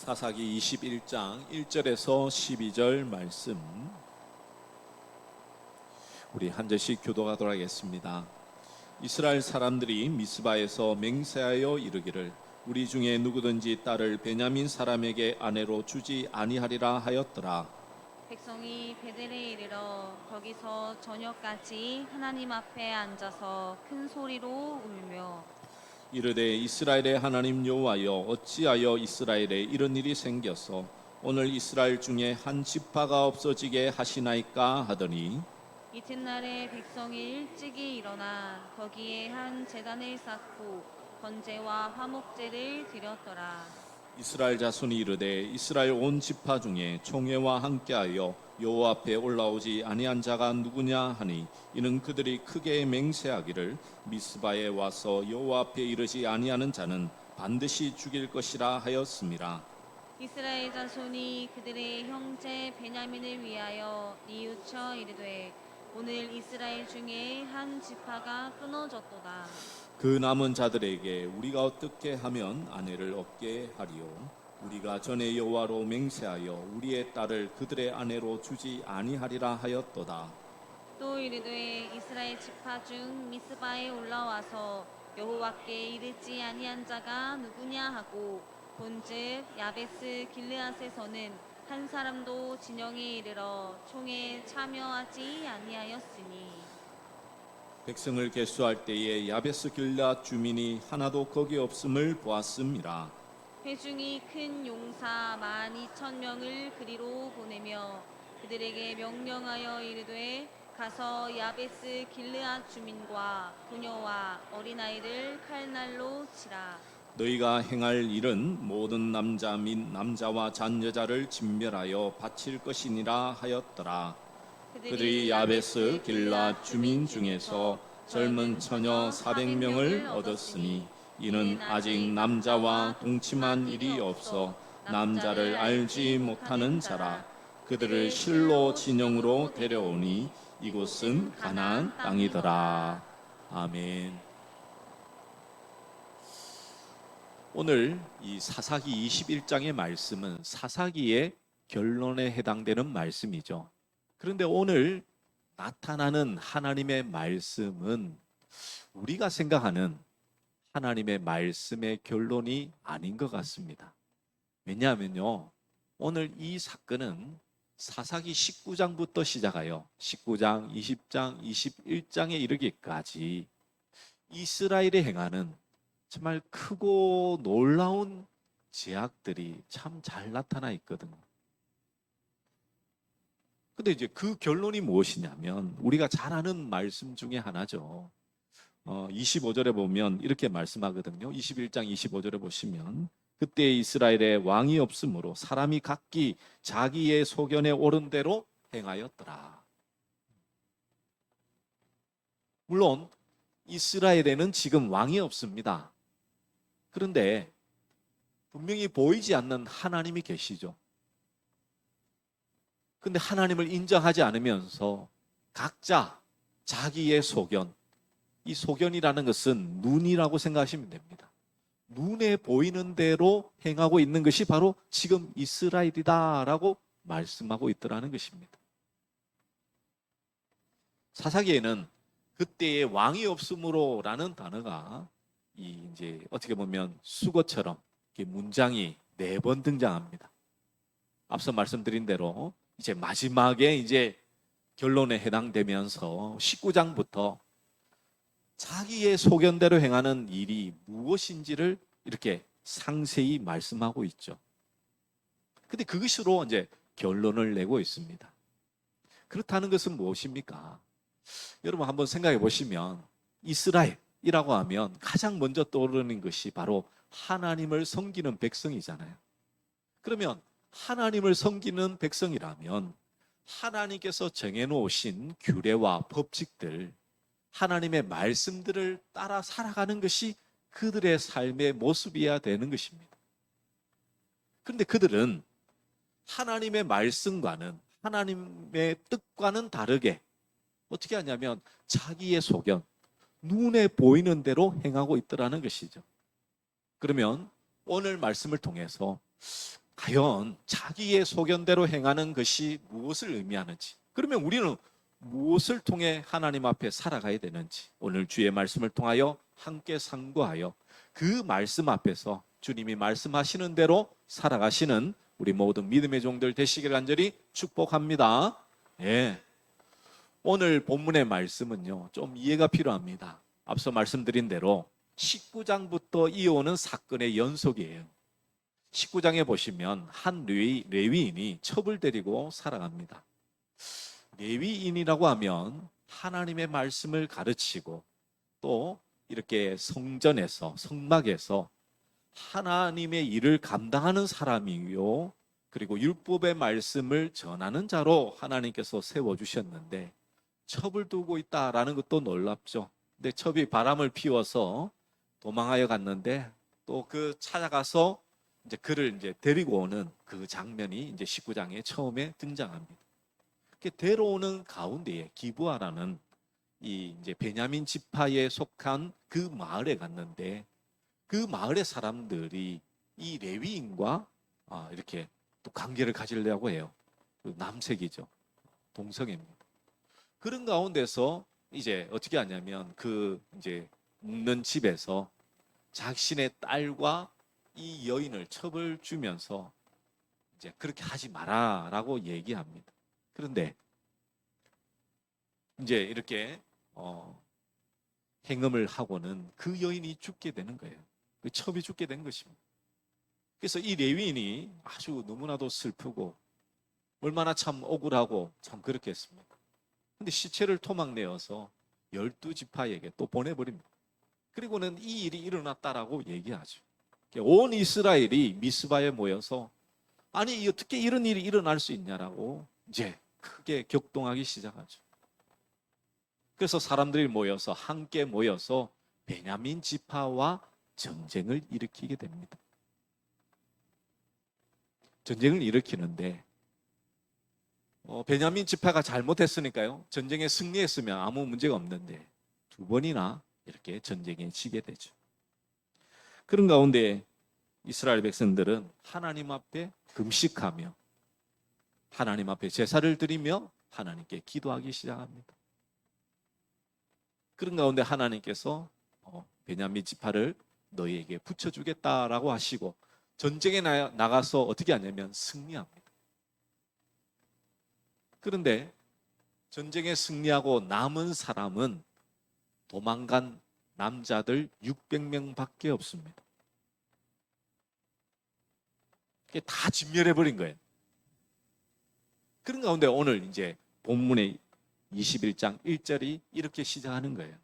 사사기 21장 1절에서 12절 말씀, 우리 한 절씩 교독하도록 하겠습니다. 이스라엘 사람들이 미스바에서 맹세하여 이르기를 우리 중에 누구든지 딸을 베냐민 사람에게 아내로 주지 아니하리라 하였더라. 백성이 베델에 이르러 거기서 저녁까지 하나님 앞에 앉아서 큰 소리로 울며 이르되 이스라엘의 하나님 여호와여, 어찌하여 이스라엘에 이런 일이 생겨서 오늘 이스라엘 중에 한 지파가 없어지게 하시나이까 하더니, 이튿날에 백성이 일찍이 일어나 거기에 한 제단을 쌓고 번제와 화목제를 드렸더라. 이스라엘 자손이 이르되 이스라엘 온 지파 중에 총회와 함께하여 여호와 앞에 올라오지 아니한 자가 누구냐 하니, 이는 그들이 크게 맹세하기를 미스바에 와서 여호와 앞에 이르지 아니하는 자는 반드시 죽일 것이라 하였습니다. 이스라엘 자손이 그들의 형제 베냐민을 위하여 뉘우쳐 이르되 오늘 이스라엘 중에 한 지파가 끊어졌도다. 그 남은 자들에게 우리가 어떻게 하면 아내를 얻게 하리요? 우리가 전에 여호와로 맹세하여 우리의 딸을 그들의 아내로 주지 아니하리라 하였도다. 또 이르되 이스라엘 지파 중 미스바에 올라와서 여호와께 이르지 아니한 자가 누구냐 하고 본즉 야베스 길르앗에서는 한 사람도 진영에 이르러 총에 참여하지 아니하였으니 백성을 계수할 때에 야베스 길앗 주민이 하나도 거기 없음을 보았습니다. 회중이 큰 용사 12,000명을 그리로 보내며 그들에게 명령하여 이르되 가서 야베스 길르앗 주민과 부녀와 어린아이를 칼날로 치라. 너희가 행할 일은 모든 남자 및 남자와 잔여자를 진멸하여 바칠 것이니라 하였더라. 그들이 야베스 길앗 주민 중에서 젊은 처녀 400명을 얻었으니 이는 아직 남자와 동침한 일이 없어 남자를 알지 못하는 자라. 그들을 실로 진영으로 데려오니 이곳은 가나안 땅이더라. 아멘. 오늘 이 사사기 21장의 말씀은 사사기의 결론에 해당되는 말씀이죠. 그런데 오늘 나타나는 하나님의 말씀은 우리가 생각하는 하나님의 말씀의 결론이 아닌 것 같습니다. 왜냐하면요, 오늘 이 사건은 사사기 19장부터 시작하여 19장, 20장, 21장에 이르기까지 이스라엘이 행하는 정말 크고 놀라운 제약들이 참 잘 나타나 있거든요. 근데 이제 그 결론이 무엇이냐면 우리가 잘 아는 말씀 중에 하나죠. 25절에 보면 이렇게 말씀하거든요. 21장 25절에 보시면 그때 이스라엘에 왕이 없으므로 사람이 각기 자기의 소견에 옳은 대로 행하였더라. 물론 이스라엘에는 지금 왕이 없습니다. 그런데 분명히 보이지 않는 하나님이 계시죠. 근데 하나님을 인정하지 않으면서 각자 자기의 소견, 이 소견이라는 것은 눈이라고 생각하시면 됩니다. 눈에 보이는 대로 행하고 있는 것이 바로 지금 이스라엘이다라고 말씀하고 있더라는 것입니다. 사사기에는 그때의 왕이 없으므로라는 단어가 이제 어떻게 보면 수거처럼 문장이 4번 등장합니다. 앞서 말씀드린 대로 이제 마지막에 이제 결론에 해당되면서 19장부터 자기의 소견대로 행하는 일이 무엇인지를 이렇게 상세히 말씀하고 있죠. 근데 그것으로 이제 결론을 내고 있습니다. 그렇다는 것은 무엇입니까? 여러분 한번 생각해 보시면 이스라엘이라고 하면 가장 먼저 떠오르는 것이 바로 하나님을 섬기는 백성이잖아요. 그러면 하나님을 섬기는 백성이라면 하나님께서 정해놓으신 규례와 법칙들, 하나님의 말씀들을 따라 살아가는 것이 그들의 삶의 모습이어야 되는 것입니다. 그런데 그들은 하나님의 말씀과는, 하나님의 뜻과는 다르게 어떻게 하냐면 자기의 소견, 눈에 보이는 대로 행하고 있더라는 것이죠. 그러면 오늘 말씀을 통해서 과연 자기의 소견대로 행하는 것이 무엇을 의미하는지, 그러면 우리는 무엇을 통해 하나님 앞에 살아가야 되는지 오늘 주의 말씀을 통하여 함께 상고하여 그 말씀 앞에서 주님이 말씀하시는 대로 살아가시는 우리 모든 믿음의 종들 되시길 간절히 축복합니다. 예. 오늘 본문의 말씀은요, 좀 이해가 필요합니다. 앞서 말씀드린 대로 19장부터 이어오는 사건의 연속이에요. 19장에 보시면 한 레위인이 첩을 데리고 살아갑니다. 레위인이라고 하면 하나님의 말씀을 가르치고 또 이렇게 성전에서, 성막에서 하나님의 일을 감당하는 사람이요, 그리고 율법의 말씀을 전하는 자로 하나님께서 세워주셨는데 첩을 두고 있다라는 것도 놀랍죠. 근데 첩이 바람을 피워서 도망하여 갔는데 또 그 찾아가서 이제 그를 이제 데리고 오는 그 장면이 이제 19장에 처음에 등장합니다. 이렇게 데려오는 가운데에 기브아라는 이 이제 베냐민 지파에 속한 그 마을에 갔는데 그 마을의 사람들이 이 레위인과 이렇게 또 관계를 가지려고 해요. 남색이죠. 동성애입니다. 그런 가운데서 이제 어떻게 하냐면 그 이제 묵는 집에서 자신의 딸과 이 여인을 첩을 주면서 이제 그렇게 하지 마라라고 얘기합니다. 그런데 이제 이렇게 행음을 하고는 그 여인이 죽게 되는 거예요. 그 첩이 죽게 된 것입니다. 그래서 이 레위인이 아주 너무나도 슬프고 얼마나 참 억울하고 참 그렇게 했습니다. 근데 시체를 토막내어서 12지파에게 또 보내버립니다. 그리고는 이 일이 일어났다라고 얘기하죠. 온 이스라엘이 미스바에 모여서 아니 어떻게 이런 일이 일어날 수 있냐라고 이제 크게 격동하기 시작하죠. 그래서 사람들이 모여서 함께 모여서 베냐민 지파와 전쟁을 일으키게 됩니다. 전쟁을 일으키는데 베냐민 지파가 잘못했으니까요. 전쟁에 승리했으면 아무 문제가 없는데 두 번이나 이렇게 전쟁에 지게 되죠. 그런 가운데 이스라엘 백성들은 하나님 앞에 금식하며 하나님 앞에 제사를 드리며 하나님께 기도하기 시작합니다. 그런 가운데 하나님께서 베냐민 지파를 너희에게 붙여주겠다라고 하시고 전쟁에 나가서 어떻게 하냐면 승리합니다. 그런데 전쟁에 승리하고 남은 사람은 도망간 남자들 600명밖에 없습니다. 그게 다 진멸해버린 거예요. 그런 가운데 오늘 이제 본문의 21장 1절이 이렇게 시작하는 거예요.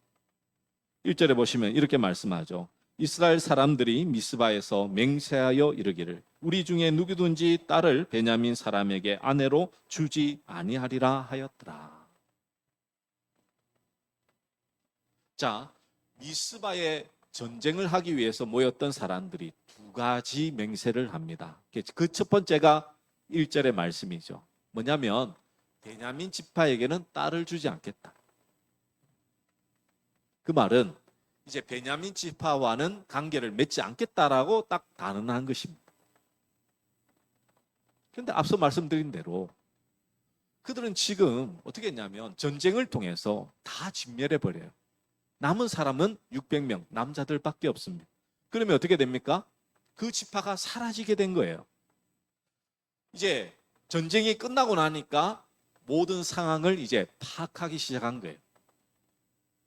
1절에 보시면 이렇게 말씀하죠. 이스라엘 사람들이 미스바에서 맹세하여 이르기를 우리 중에 누구든지 딸을 베냐민 사람에게 아내로 주지 아니하리라 하였더라. 자, 미스바에 전쟁을 하기 위해서 모였던 사람들이 두 가지 맹세를 합니다. 그 첫 번째가 1절의 말씀이죠. 뭐냐면 베냐민 지파에게는 딸을 주지 않겠다. 그 말은 이제 베냐민 지파와는 관계를 맺지 않겠다라고 딱 단언한 것입니다. 그런데 앞서 말씀드린 대로 그들은 지금 어떻게 했냐면 전쟁을 통해서 다 진멸해버려요. 남은 사람은 600명, 남자들밖에 없습니다. 그러면 어떻게 됩니까? 그 지파가 사라지게 된 거예요. 이제 전쟁이 끝나고 나니까 모든 상황을 이제 파악하기 시작한 거예요.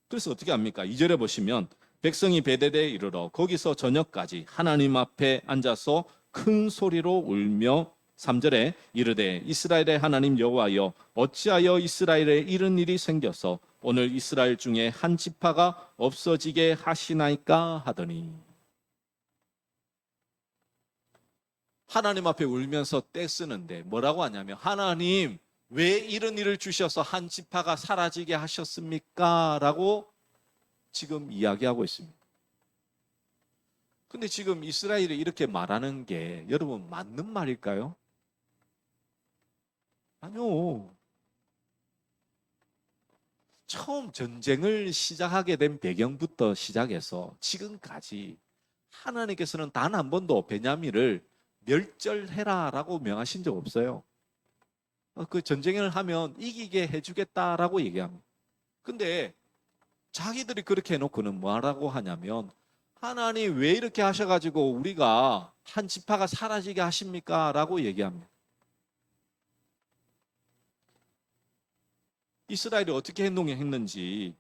그래서 어떻게 합니까? 2절에 보시면 백성이 베데데에 이르러 거기서 저녁까지 하나님 앞에 앉아서 큰 소리로 울며 3절에 이르되 이스라엘의 하나님 여호와여 어찌하여 이스라엘에 이런 일이 생겨서 오늘 이스라엘 중에 한 지파가 없어지게 하시나이까 하더니 하나님 앞에 울면서 떼쓰는데 뭐라고 하냐면 하나님 왜 이런 일을 주셔서 한 지파가 사라지게 하셨습니까? 라고 지금 이야기하고 있습니다. 근데 지금 이스라엘이 이렇게 말하는 게 여러분 맞는 말일까요? 아니요. 처음 전쟁을 시작하게 된 배경부터 시작해서 지금까지 하나님께서는 단 한 번도 베냐민을 멸절해라라고 명하신 적 없어요. 그 전쟁을 하면 이기게 해주겠다라고 얘기합니다. 근데 자기들이 그렇게 해놓고는 뭐라고 하냐면 하나님 왜 이렇게 하셔가지고 우리가 한 지파가 사라지게 하십니까? 라고 얘기합니다. 이스라엘이 어떻게 행동했는지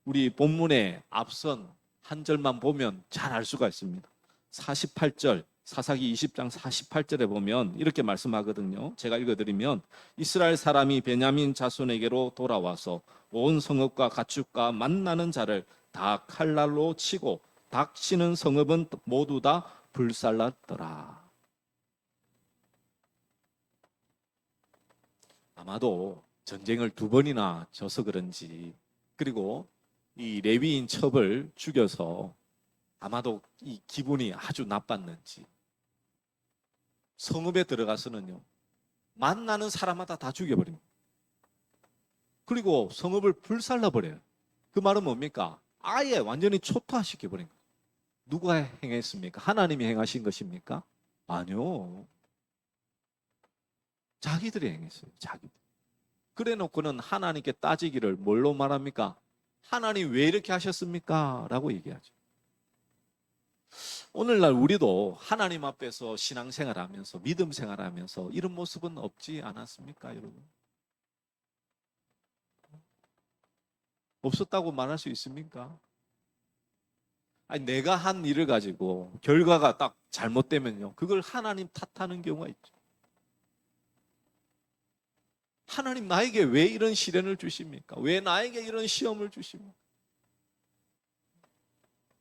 우리 본문의 앞선 한 절만 보면 잘 알 수가 있습니다. 48절, 사사기 20장 48절에 보면 이렇게 말씀하거든요. 제가 읽어드리면 이스라엘 사람이 베냐민 자손에게로 돌아와서 온 성읍과 가축과 만나는 자를 다 칼날로 치고 닥치는 성읍은 모두 다 불살랐더라. 아마도 전쟁을 2번이나 져서 그런지, 그리고 이 레위인 첩을 죽여서 아마도 이 기분이 아주 나빴는지 성읍에 들어가서는요, 만나는 사람마다 다 죽여버립니다. 그리고 성읍을 불살라버려요. 그 말은 뭡니까? 아예 완전히 초토화시켜버린 거예요. 누가 행했습니까? 하나님이 행하신 것입니까? 아니요. 자기들이 행했어요. 자기들. 그래 놓고는 하나님께 따지기를 뭘로 말합니까? 하나님 왜 이렇게 하셨습니까? 라고 얘기하죠. 오늘날 우리도 하나님 앞에서 신앙생활하면서 믿음 생활하면서 이런 모습은 없지 않았습니까, 여러분? 없었다고 말할 수 있습니까? 아니, 내가 한 일을 가지고 결과가 딱 잘못되면요, 그걸 하나님 탓하는 경우가 있죠. 하나님 나에게 왜 이런 시련을 주십니까? 왜 나에게 이런 시험을 주십니까?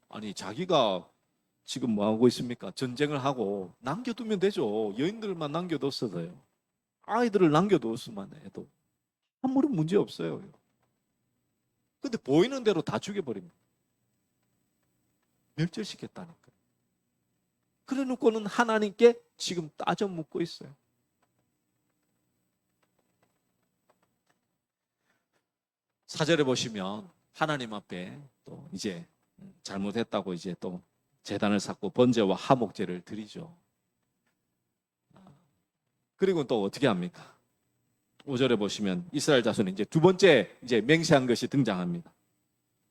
아니, 자기가 지금 뭐 하고 있습니까? 전쟁을 하고 남겨두면 되죠. 여인들만 남겨뒀어도요. 아이들을 남겨뒀으면 해도 아무런 문제 없어요. 근데 보이는 대로 다 죽여버립니다. 멸절시켰다니까요. 그래 놓고는 하나님께 지금 따져 묻고 있어요. 사절에 보시면 하나님 앞에 또 이제 잘못했다고 이제 또 제단을 쌓고 번제와 화목제를 드리죠. 그리고 또 어떻게 합니까? 5절에 보시면 이스라엘 자손이 이제 2번째 이제 맹세한 것이 등장합니다.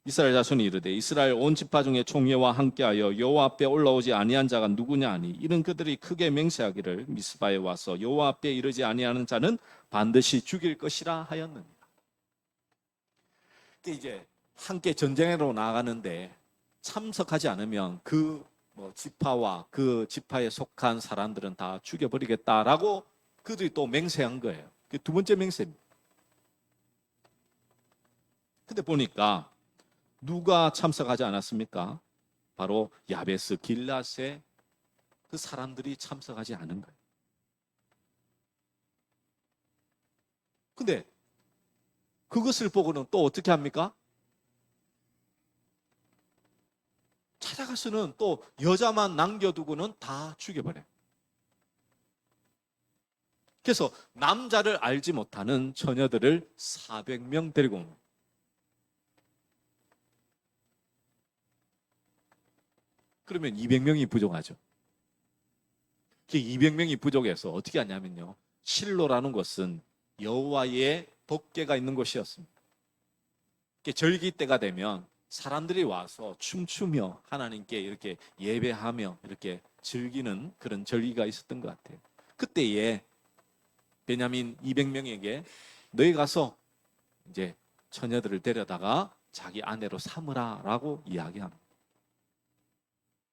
이스라엘 자손이 이르되 이스라엘 온 지파 중에 총회와 함께하여 여호와 앞에 올라오지 아니한 자가 누구냐 하니 이는 그들이 크게 맹세하기를 미스바에 와서 여호와 앞에 이르지 아니하는 자는 반드시 죽일 것이라 하였느니라. 이제 함께 전쟁으로 나가는데 참석하지 않으면 그 지파와 그 지파에 속한 사람들은 다 죽여버리겠다라고 그들이 또 맹세한 거예요. 그게 2번째 맹세입니다. 근데 보니까 누가 참석하지 않았습니까? 바로 야베스 길앗의 그 사람들이 참석하지 않은 거예요. 근데 그것을 보고는 또 어떻게 합니까? 찾아가서는 또 여자만 남겨두고는 다 죽여버려요. 그래서 남자를 알지 못하는 처녀들을 400명 데리고 옵니다. 그러면 200명이 부족하죠. 그 200명이 부족해서 어떻게 하냐면요, 실로라는 것은 여호와의 법궤가 있는 곳이었습니다. 절기 때가 되면 사람들이 와서 춤추며 하나님께 이렇게 예배하며 이렇게 즐기는 그런 절기가 있었던 것 같아요. 그때에 베냐민 200명에게 너희 가서 이제 처녀들을 데려다가 자기 아내로 삼으라라고 이야기합니다.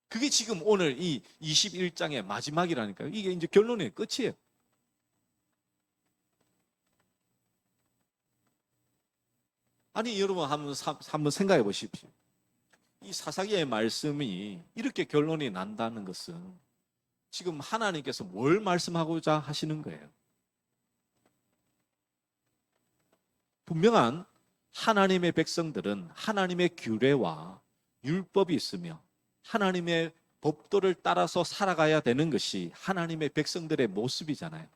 그게 지금 오늘 이 21장의 마지막이라니까요. 이게 이제 결론의 끝이에요. 아니, 여러분 한번 생각해 보십시오. 이 사사기의 말씀이 이렇게 결론이 난다는 것은 지금 하나님께서 뭘 말씀하고자 하시는 거예요? 분명한 하나님의 백성들은 하나님의 규례와 율법이 있으며 하나님의 법도를 따라서 살아가야 되는 것이 하나님의 백성들의 모습이잖아요.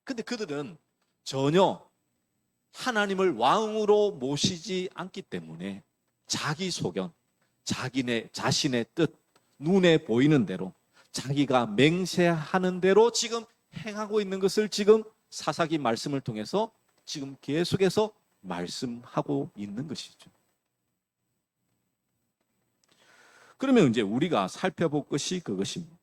근데 그들은 전혀 하나님을 왕으로 모시지 않기 때문에 자기 소견, 자신의 뜻, 눈에 보이는 대로 자기가 맹세하는 대로 지금 행하고 있는 것을 지금 사사기 말씀을 통해서 지금 계속해서 말씀하고 있는 것이죠. 그러면 이제 우리가 살펴볼 것이 그것입니다.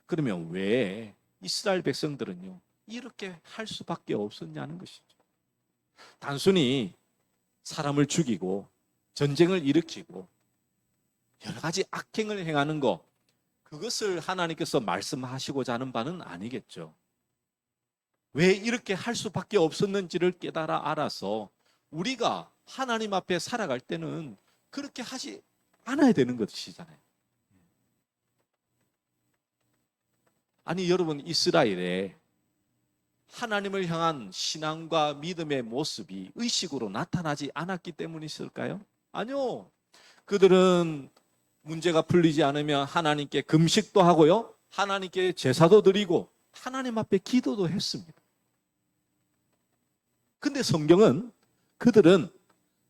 그러면 왜 이스라엘 백성들은요, 이렇게 할 수밖에 없었냐는 것이죠. 단순히 사람을 죽이고 전쟁을 일으키고 여러 가지 악행을 행하는 것, 그것을 하나님께서 말씀하시고자 하는 바는 아니겠죠. 왜 이렇게 할 수밖에 없었는지를 깨달아 알아서 우리가 하나님 앞에 살아갈 때는 그렇게 하지 않아야 되는 것이잖아요. 아니 여러분, 이스라엘에 하나님을 향한 신앙과 믿음의 모습이 의식으로 나타나지 않았기 때문이었을까요? 아니요. 그들은 문제가 풀리지 않으면 하나님께 금식도 하고요, 하나님께 제사도 드리고 하나님 앞에 기도도 했습니다. 근데 성경은 그들은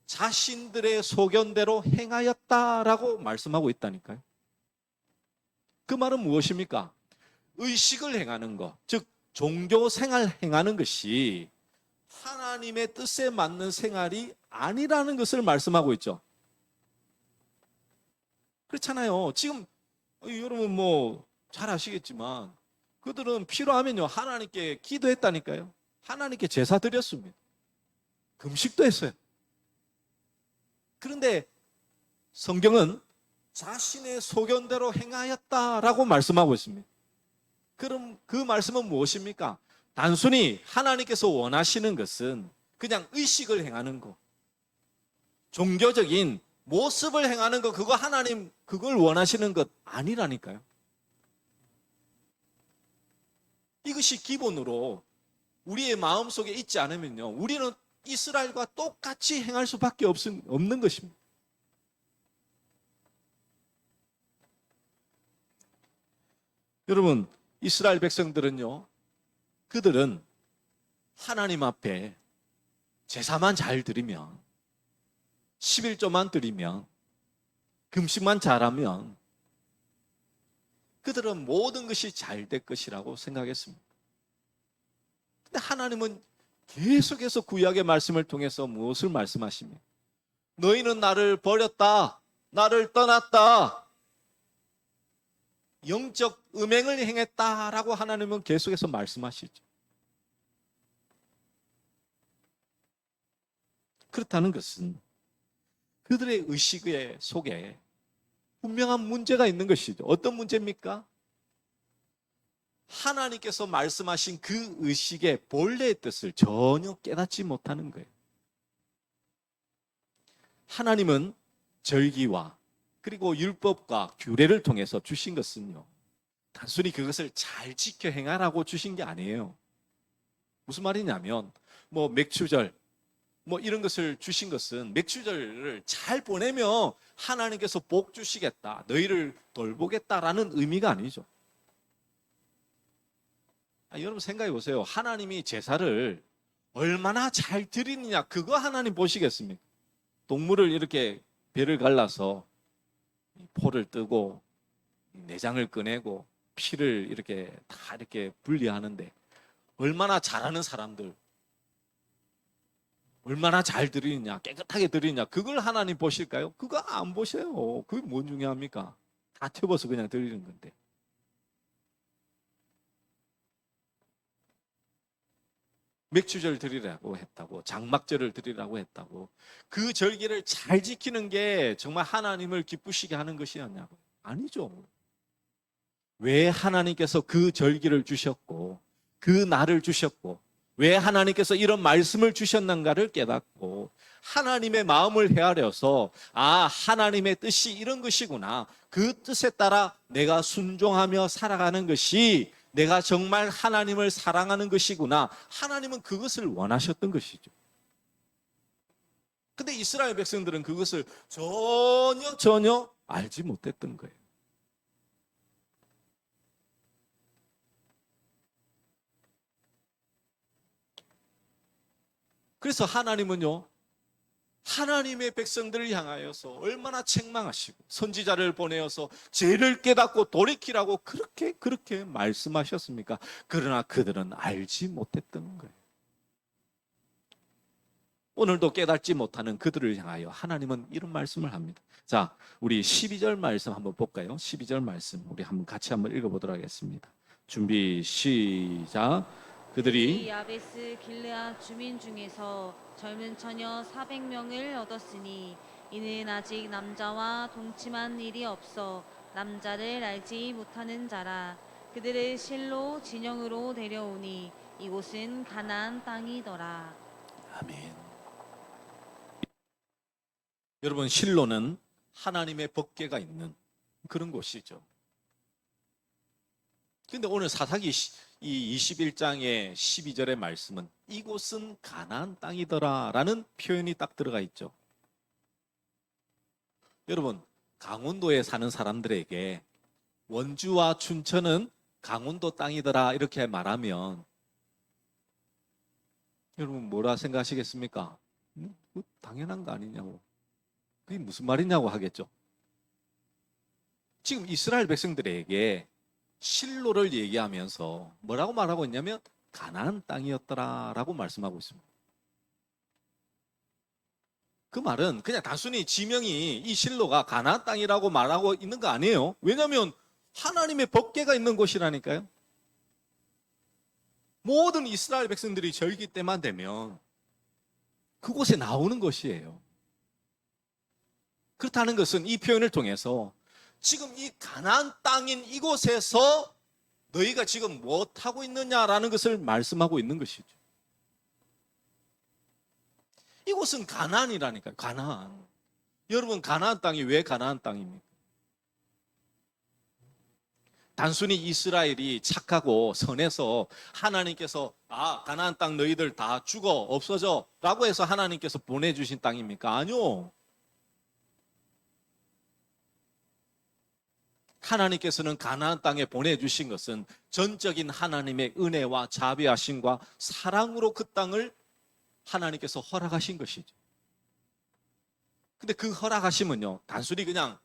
자신들의 소견대로 행하였다라고 말씀하고 있다니까요. 그 말은 무엇입니까? 의식을 행하는 것, 즉 종교 생활 행하는 것이 하나님의 뜻에 맞는 생활이 아니라는 것을 말씀하고 있죠. 그렇잖아요. 지금 여러분 뭐 잘 아시겠지만 그들은 필요하면요 하나님께 기도했다니까요. 하나님께 제사 드렸습니다. 금식도 했어요. 그런데 성경은 자신의 소견대로 행하였다라고 말씀하고 있습니다. 그럼 그 말씀은 무엇입니까? 단순히 하나님께서 원하시는 것은 그냥 의식을 행하는 것, 종교적인 모습을 행하는 것, 그거 하나님 그걸 원하시는 것 아니라니까요. 이것이 기본으로 우리의 마음속에 있지 않으면요, 우리는 이스라엘과 똑같이 행할 수밖에 없는 것입니다. 여러분, 이스라엘 백성들은요, 그들은 하나님 앞에 제사만 잘 드리면, 11조만 드리면, 금식만 잘하면 그들은 모든 것이 잘 될 것이라고 생각했습니다. 근데 하나님은 계속해서 구약의 말씀을 통해서 무엇을 말씀하십니까? 너희는 나를 버렸다, 나를 떠났다, 영적 음행을 행했다라고 하나님은 계속해서 말씀하시죠. 그렇다는 것은 그들의 의식 속에 분명한 문제가 있는 것이죠. 어떤 문제입니까? 하나님께서 말씀하신 그 의식의 본래의 뜻을 전혀 깨닫지 못하는 거예요. 하나님은 절기와 그리고 율법과 규례를 통해서 주신 것은요, 단순히 그것을 잘 지켜 행하라고 주신 게 아니에요. 무슨 말이냐면 뭐 맥추절 뭐 이런 것을 주신 것은 맥추절을 잘 보내면 하나님께서 복 주시겠다, 너희를 돌보겠다라는 의미가 아니죠. 여러분 생각해 보세요. 하나님이 제사를 얼마나 잘 드리느냐, 그거 하나님 보시겠습니까? 동물을 이렇게 배를 갈라서 포를 뜨고 내장을 꺼내고 피를 이렇게 다 이렇게 분리하는데 얼마나 잘하는 사람들, 얼마나 잘 드리느냐, 깨끗하게 드리느냐, 그걸 하나님 보실까요? 그거 안 보셔요. 그게 뭔 중요합니까? 다 태워서 그냥 드리는 건데. 맥주절 드리라고 했다고, 장막절을 드리라고 했다고, 그 절기를 잘 지키는 게 정말 하나님을 기쁘시게 하는 것이었냐고? 아니죠. 왜 하나님께서 그 절기를 주셨고 그 날을 주셨고 왜 하나님께서 이런 말씀을 주셨는가를 깨닫고 하나님의 마음을 헤아려서, 아, 하나님의 뜻이 이런 것이구나, 그 뜻에 따라 내가 순종하며 살아가는 것이 내가 정말 하나님을 사랑하는 것이구나, 하나님은 그것을 원하셨던 것이죠. 근데 이스라엘 백성들은 그것을 전혀 알지 못했던 거예요. 그래서 하나님은요, 하나님의 백성들을 향하여서 얼마나 책망하시고 선지자를 보내어서 죄를 깨닫고 돌이키라고 그렇게 말씀하셨습니까? 그러나 그들은 알지 못했던 거예요. 오늘도 깨닫지 못하는 그들을 향하여 하나님은 이런 말씀을 합니다. 자, 우리 12절 말씀 한번 볼까요? 12절 말씀 우리 같이 한번 읽어보도록 하겠습니다. 준비 시작. 그들이 야베스 길르앗 주민 중에서 젊은 처녀 400명을 얻었으니 이는 아직 남자와 동침한 일이 없어 남자를 알지 못하는 자라. 그들을 실로 진영으로 데려오니 이곳은 가나안 땅이더라. 아멘. 여러분, 실로는 하나님의 법궤가 있는 그런 곳이죠. 근데 오늘 사사기 이 21장의 12절의 말씀은 이곳은 가나안 땅이더라 라는 표현이 딱 들어가 있죠. 여러분, 강원도에 사는 사람들에게 원주와 춘천은 강원도 땅이더라 이렇게 말하면 여러분 뭐라 생각하시겠습니까? 당연한 거 아니냐고. 그게 무슨 말이냐고 하겠죠. 지금 이스라엘 백성들에게 실로를 얘기하면서 뭐라고 말하고 있냐면 가나안 땅이었더라라고 말씀하고 있습니다. 그 말은 그냥 단순히 지명이 이 실로가 가나안 땅이라고 말하고 있는 거 아니에요. 왜냐하면 하나님의 법궤가 있는 곳이라니까요. 모든 이스라엘 백성들이 절기 때만 되면 그곳에 나오는 것이에요. 그렇다는 것은 이 표현을 통해서 지금 이 가나안 땅인 이곳에서 너희가 지금 무엇하고 있느냐라는 것을 말씀하고 있는 것이죠. 이곳은 가나안이라니까요. 가나안. 여러분, 가나안 땅이 왜 가나안 땅입니까? 단순히 이스라엘이 착하고 선해서 하나님께서 가나안 땅 너희들 다 죽어 없어져 라고 해서 하나님께서 보내주신 땅입니까? 아니요. 하나님께서는 가나안 땅에 보내주신 것은 전적인 하나님의 은혜와 자비하심과 사랑으로 그 땅을 하나님께서 허락하신 것이죠. 근데 그 허락하심은요, 단순히 그냥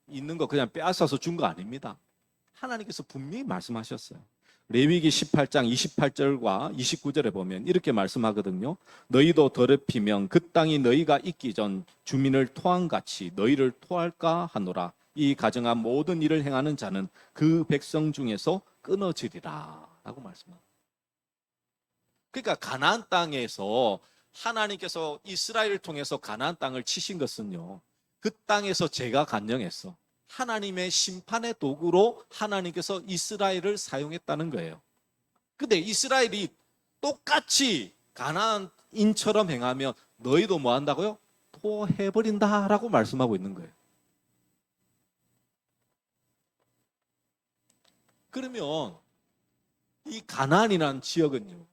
있는 거 그냥 빼앗아서 준 거 아닙니다. 하나님께서 분명히 말씀하셨어요. 레위기 18장 28절과 29절에 보면 이렇게 말씀하거든요. 너희도 더럽히면 그 땅이 너희가 있기 전 주민을 토함같이 너희를 토할까 하노라. 이 가정한 모든 일을 행하는 자는 그 백성 중에서 끊어지리라 라고 말씀합니다. 그러니까 가나안 땅에서 하나님께서 이스라엘을 통해서 가나안 땅을 치신 것은요, 그 땅에서 죄가 간영했어. 하나님의 심판의 도구로 하나님께서 이스라엘을 사용했다는 거예요. 근데 이스라엘이 똑같이 가나안인처럼 행하면 너희도 뭐 한다고요? 토해버린다라고 말씀하고 있는 거예요. 그러면 이 가나안이라는 지역은요,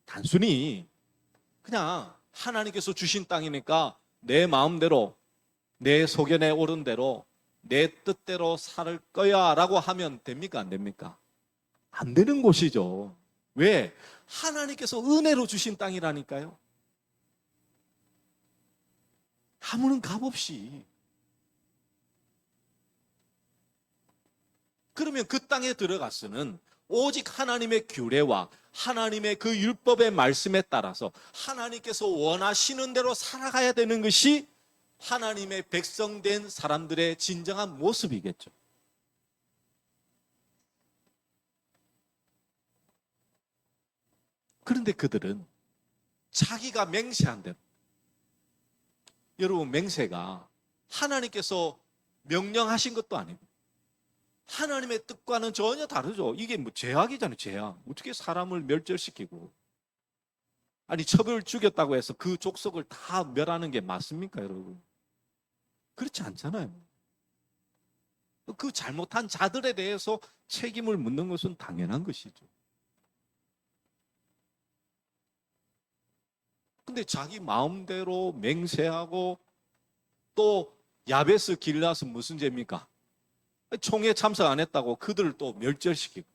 단순히 그냥 하나님께서 주신 땅이니까 내 마음대로 내 소견에 오른 대로 내 뜻대로 살 거야 라고 하면 됩니까? 안 됩니까? 안 되는 곳이죠. 왜? 하나님께서 은혜로 주신 땅이라니까요. 아무런 값 없이. 그러면 그 땅에 들어가서는 오직 하나님의 규례와 하나님의 그 율법의 말씀에 따라서 하나님께서 원하시는 대로 살아가야 되는 것이 하나님의 백성된 사람들의 진정한 모습이겠죠. 그런데 그들은 자기가 맹세한 대로, 여러분, 맹세가 하나님께서 명령하신 것도 아니고 하나님의 뜻과는 전혀 다르죠. 이게 뭐 죄악이잖아요. 죄악. 어떻게 사람을 멸절시키고, 아니 첩을 죽였다고 해서 그 족속을 다 멸하는 게 맞습니까, 여러분? 그렇지 않잖아요. 그 잘못한 자들에 대해서 책임을 묻는 것은 당연한 것이죠. 근데 자기 마음대로 맹세하고, 또 야베스 길르앗은 무슨 죄입니까? 총회 참석 안 했다고 그들을 또 멸절시키고.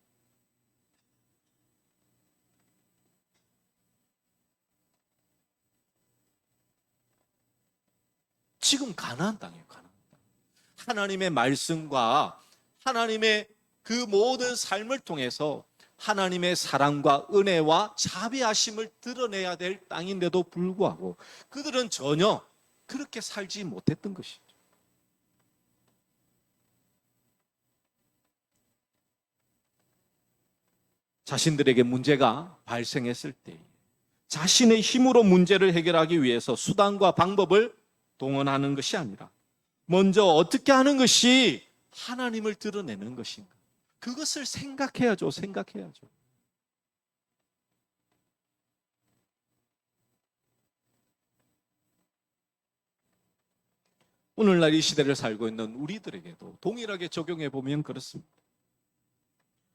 가나안 땅이에요. 가나안 땅. 하나님의 말씀과 하나님의 그 모든 삶을 통해서 하나님의 사랑과 은혜와 자비하심을 드러내야 될 땅인데도 불구하고 그들은 전혀 그렇게 살지 못했던 것이죠. 자신들에게 문제가 발생했을 때 자신의 힘으로 문제를 해결하기 위해서 수단과 방법을 동원하는 것이 아니라 먼저 어떻게 하는 것이 하나님을 드러내는 것인가? 그것을 생각해야죠. 생각해야죠. 오늘날 이 시대를 살고 있는 우리들에게도 동일하게 적용해 보면 그렇습니다.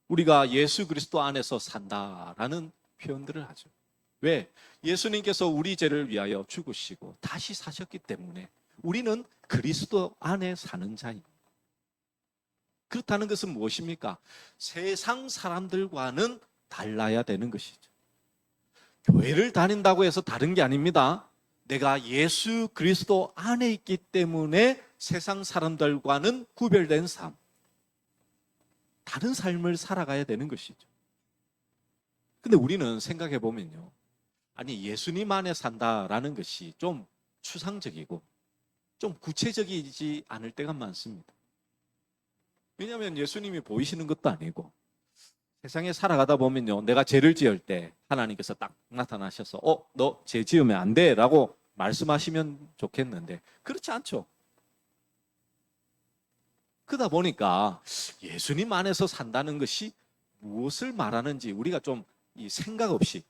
우리가 예수 그리스도 안에서 산다라는 표현들을 하죠. 왜? 예수님께서 우리 죄를 위하여 죽으시고 다시 사셨기 때문에 우리는 그리스도 안에 사는 자입니다. 그렇다는 것은 무엇입니까? 세상 사람들과는 달라야 되는 것이죠. 교회를 다닌다고 해서 다른 게 아닙니다. 내가 예수 그리스도 안에 있기 때문에 세상 사람들과는 구별된 삶, 다른 삶을 살아가야 되는 것이죠. 근데 우리는 생각해 보면요, 아니 예수님 안에 산다라는 것이 좀 추상적이고 좀 구체적이지 않을 때가 많습니다. 왜냐하면 예수님이 보이시는 것도 아니고 세상에 살아가다 보면요, 내가 죄를 지을 때 하나님께서 딱 나타나셔서 너 죄 지으면 안 돼 라고 말씀하시면 좋겠는데 그렇지 않죠. 그러다 보니까 예수님 안에서 산다는 것이 무엇을 말하는지 우리가 좀 이 생각 없이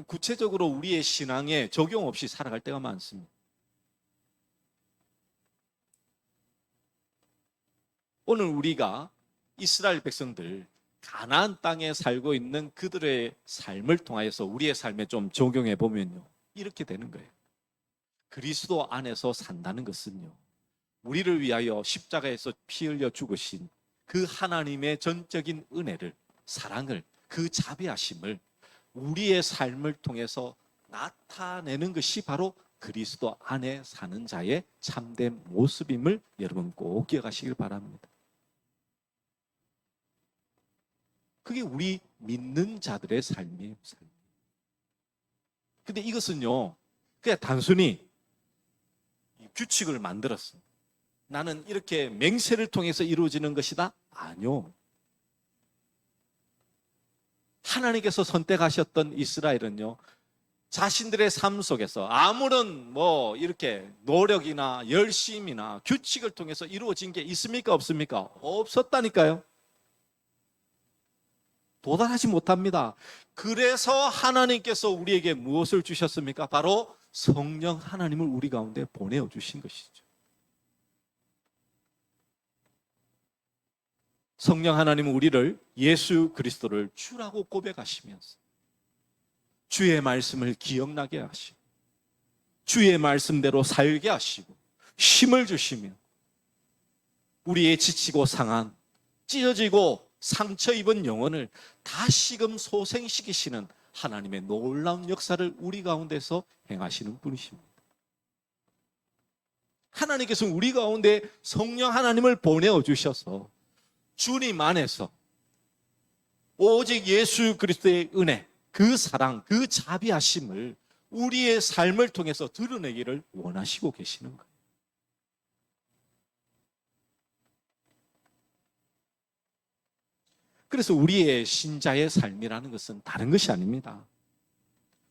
구체적으로 우리의 신앙에 적용 없이 살아갈 때가 많습니다. 오늘 우리가 이스라엘 백성들 가나안 땅에 살고 있는 그들의 삶을 통하여서 우리의 삶에 좀 적용해 보면요, 이렇게 되는 거예요. 그리스도 안에서 산다는 것은요, 우리를 위하여 십자가에서 피 흘려 죽으신 그 하나님의 전적인 은혜를, 사랑을, 그 자비하심을 우리의 삶을 통해서 나타내는 것이 바로 그리스도 안에 사는 자의 참된 모습임을 여러분 꼭 기억하시길 바랍니다. 그게 우리 믿는 자들의 삶이에요. 근데 이것은요, 그냥 단순히 규칙을 만들었어. 나는 이렇게 맹세를 통해서 이루어지는 것이다? 아니요. 하나님께서 선택하셨던 이스라엘은요, 자신들의 삶 속에서 아무런 이렇게 노력이나 열심이나 규칙을 통해서 이루어진 게 있습니까? 없습니까? 없었다니까요. 도달하지 못합니다. 그래서 하나님께서 우리에게 무엇을 주셨습니까? 바로 성령 하나님을 우리 가운데 보내어 주신 것이죠. 성령 하나님은 우리를 예수 그리스도를 주라고 고백하시면서 주의 말씀을 기억나게 하시고 주의 말씀대로 살게 하시고 힘을 주시며 우리의 지치고 상한 찢어지고 상처 입은 영혼을 다시금 소생시키시는 하나님의 놀라운 역사를 우리 가운데서 행하시는 분이십니다. 하나님께서 우리 가운데 성령 하나님을 보내어 주셔서 주님 안에서 오직 예수 그리스도의 은혜, 그 사랑, 그 자비하심을 우리의 삶을 통해서 드러내기를 원하시고 계시는 거예요. 그래서 우리의 신자의 삶이라는 것은 다른 것이 아닙니다.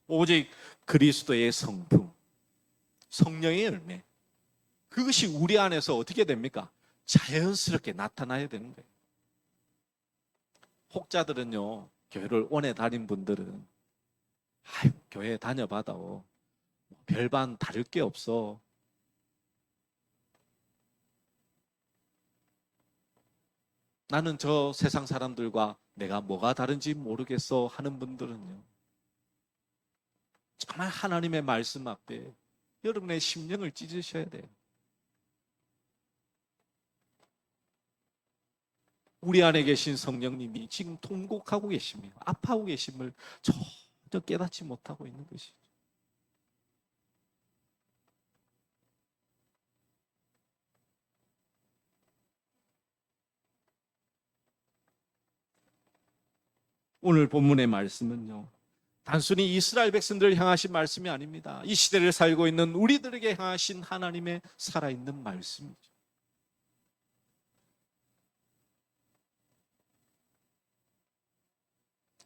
오직 그리스도의 성품, 성령의 열매, 그것이 우리 안에서 어떻게 됩니까? 자연스럽게 나타나야 되는 거예요. 혹자들은요, 교회를 오래 다닌 분들은 교회 다녀봐도 별반 다를 게 없어. 나는 저 세상 사람들과 내가 뭐가 다른지 모르겠어 하는 분들은요, 정말 하나님의 말씀 앞에 여러분의 심령을 찢으셔야 돼요. 우리 안에 계신 성령님이 지금 통곡하고 계시며 아파하고 계심을 전혀 깨닫지 못하고 있는 것이죠. 오늘 본문의 말씀은요, 단순히 이스라엘 백성들을 향하신 말씀이 아닙니다. 이 시대를 살고 있는 우리들에게 향하신 하나님의 살아있는 말씀이죠.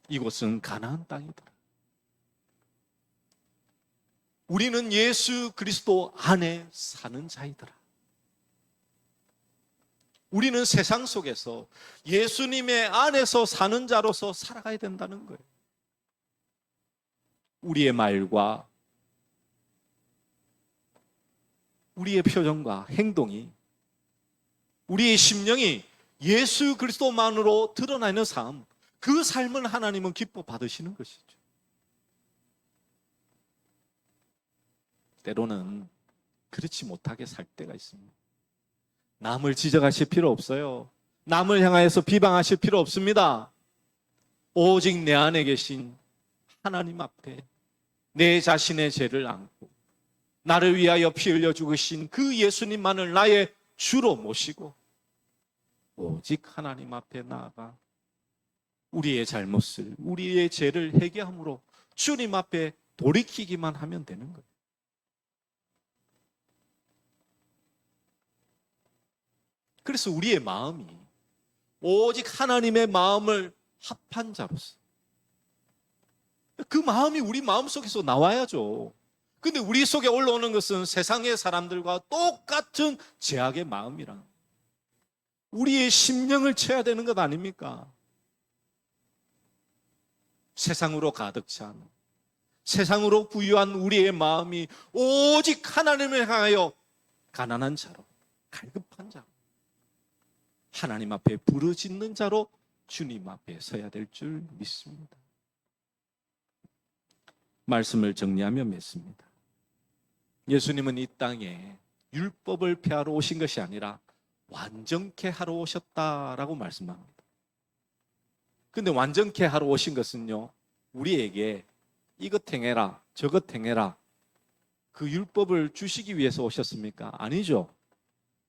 이곳은 가나안 땅이다. 우리는 예수 그리스도 안에 사는 자이더라. 우리는 세상 속에서 예수님의 안에서 사는 자로서 살아가야 된다는 거예요. 우리의 말과 우리의 표정과 행동이, 우리의 심령이 예수 그리스도만으로 드러나는 삶, 그 삶을 하나님은 기뻐 받으시는 것이죠. 때로는 그렇지 못하게 살 때가 있습니다. 남을 지적하실 필요 없어요. 남을 향하여서 비방하실 필요 없습니다. 오직 내 안에 계신 하나님 앞에 내 자신의 죄를 안고 나를 위하여 피 흘려 죽으신 그 예수님만을 나의 주로 모시고 오직 하나님 앞에 나아가 우리의 잘못을, 우리의 죄를 회개함으로 주님 앞에 돌이키기만 하면 되는 거예요. 그래서 우리의 마음이 오직 하나님의 마음을 합한 자로서, 그 마음이 우리 마음속에서 나와야죠. 근데 우리 속에 올라오는 것은 세상의 사람들과 똑같은 죄악의 마음이라 우리의 심령을 채야 되는 것 아닙니까? 세상으로 가득 찬, 세상으로 부유한 우리의 마음이 오직 하나님을 향하여 가난한 자로, 갈급한 자로, 하나님 앞에 부르짖는 자로 주님 앞에 서야 될 줄 믿습니다. 말씀을 정리하면 맺습니다. 예수님은 이 땅에 율법을 폐하러 오신 것이 아니라 완전케 하러 오셨다라고 말씀합니다. 근데 완전케 하러 오신 것은요, 우리에게 이것 행해라, 저것 행해라, 그 율법을 주시기 위해서 오셨습니까? 아니죠.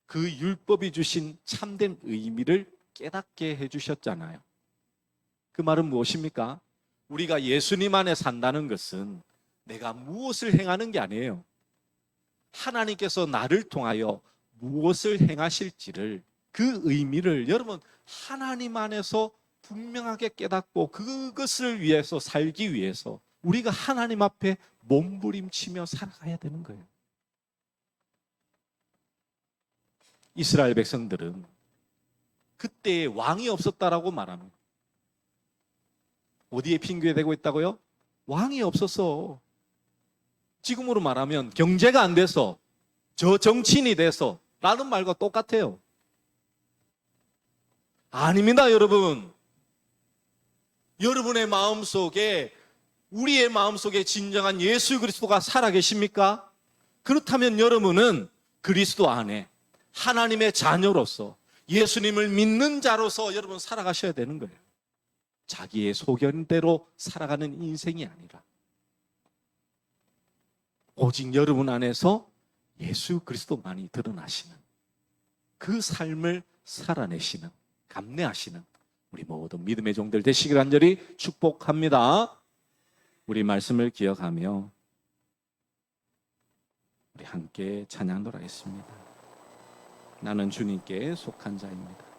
그 율법이 주신 참된 의미를 깨닫게 해주셨잖아요. 그 말은 무엇입니까? 우리가 예수님 안에 산다는 것은 내가 무엇을 행하는 게 아니에요. 하나님께서 나를 통하여 무엇을 행하실지를, 그 의미를 여러분 하나님 안에서 분명하게 깨닫고 그것을 위해서 살기 위해서 우리가 하나님 앞에 몸부림치며 살아가야 되는 거예요. 이스라엘 백성들은 그때 왕이 없었다라고 말합니다. 어디에 핑계대고 있다고요? 왕이 없어서. 지금으로 말하면 경제가 안 돼서, 저 정치인이 돼서 라는 말과 똑같아요. 아닙니다, 여러분. 여러분의 마음속에, 우리의 마음속에 진정한 예수 그리스도가 살아계십니까? 그렇다면 여러분은 그리스도 안에 하나님의 자녀로서 예수님을 믿는 자로서 여러분 살아가셔야 되는 거예요. 자기의 소견대로 살아가는 인생이 아니라 오직 여러분 안에서 예수 그리스도만이 드러나시는 그 삶을 살아내시는, 감내하시는 우리 모든 믿음의 종들 되시길 간절히 축복합니다. 우리 말씀을 기억하며 우리 함께 찬양하도록 하겠습니다. 나는 주님께 속한 자입니다.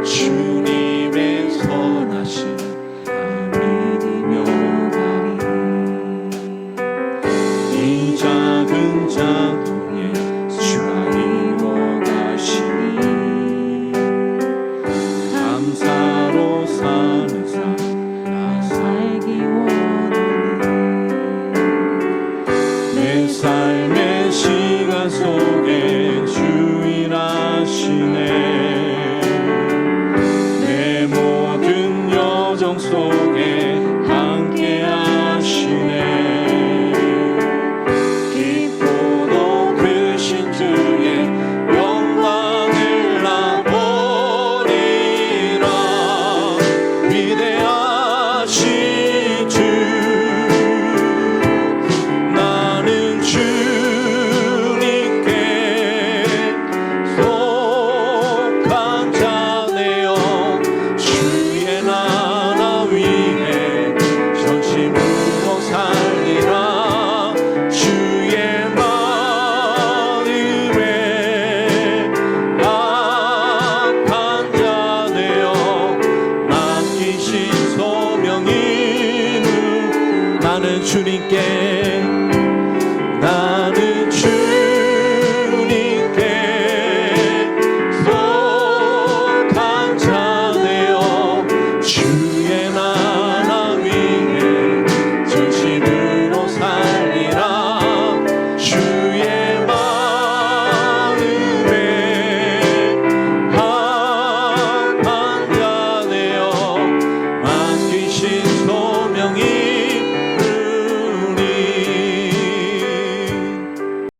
주님의 선하신 나 믿으며 주님께 나